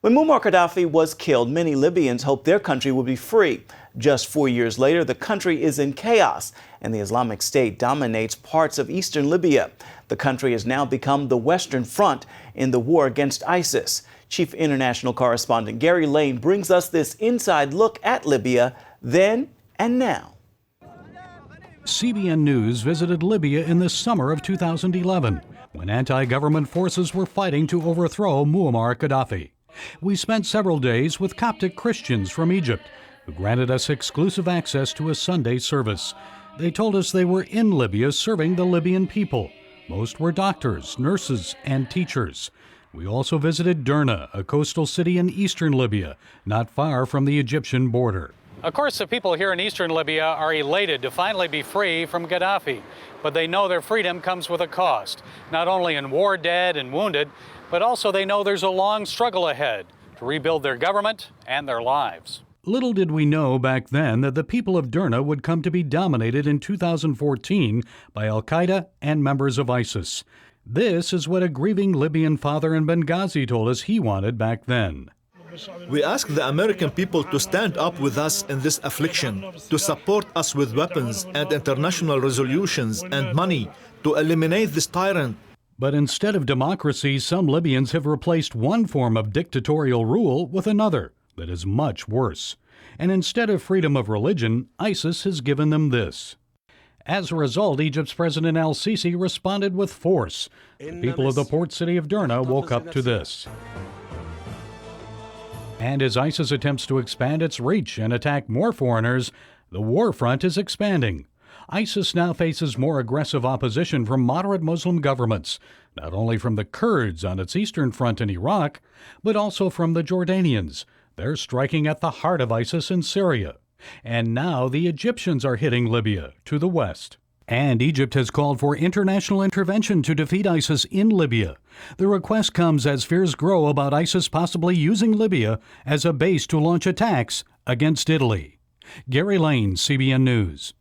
When Muammar Gaddafi was killed, many Libyans hoped their country would be free. Just 4 years later, the country is in chaos, and the Islamic State dominates parts of eastern Libya. The country has now become the Western Front in the war against ISIS. Chief international correspondent Gary Lane brings us this inside look at Libya then and now. CBN News visited Libya in the summer of 2011, when anti-government forces were fighting to overthrow Muammar Gaddafi. We spent several days with Coptic Christians from Egypt, who granted us exclusive access to a Sunday service. They told us they were in Libya serving the Libyan people. Most were doctors, nurses, and teachers. We also visited Derna, a coastal city in eastern Libya, not far from the Egyptian border. Of course, the people here in eastern Libya are elated to finally be free from Gaddafi, but they know their freedom comes with a cost, not only in war dead and wounded, but also they know there's a long struggle ahead to rebuild their government and their lives. Little did we know back then that the people of Derna would come to be dominated in 2014 by al-Qaeda and members of ISIS. This is what a grieving Libyan father in Benghazi told us he wanted back then. We ask the American people to stand up with us in this affliction, to support us with weapons and international resolutions and money to eliminate this tyrant. But instead of democracy, some Libyans have replaced one form of dictatorial rule with another that is much worse. And instead of freedom of religion, ISIS has given them this. As a result, Egypt's President al-Sisi responded with force. The people of the port city of Derna woke up to this. And as ISIS attempts to expand its reach and attack more foreigners, the war front is expanding. ISIS now faces more aggressive opposition from moderate Muslim governments, not only from the Kurds on its eastern front in Iraq, but also from the Jordanians. They're striking at the heart of ISIS in Syria. And now the Egyptians are hitting Libya to the west. And Egypt has called for international intervention to defeat ISIS in Libya. The request comes as fears grow about ISIS possibly using Libya as a base to launch attacks against Italy. Gary Lane, CBN News.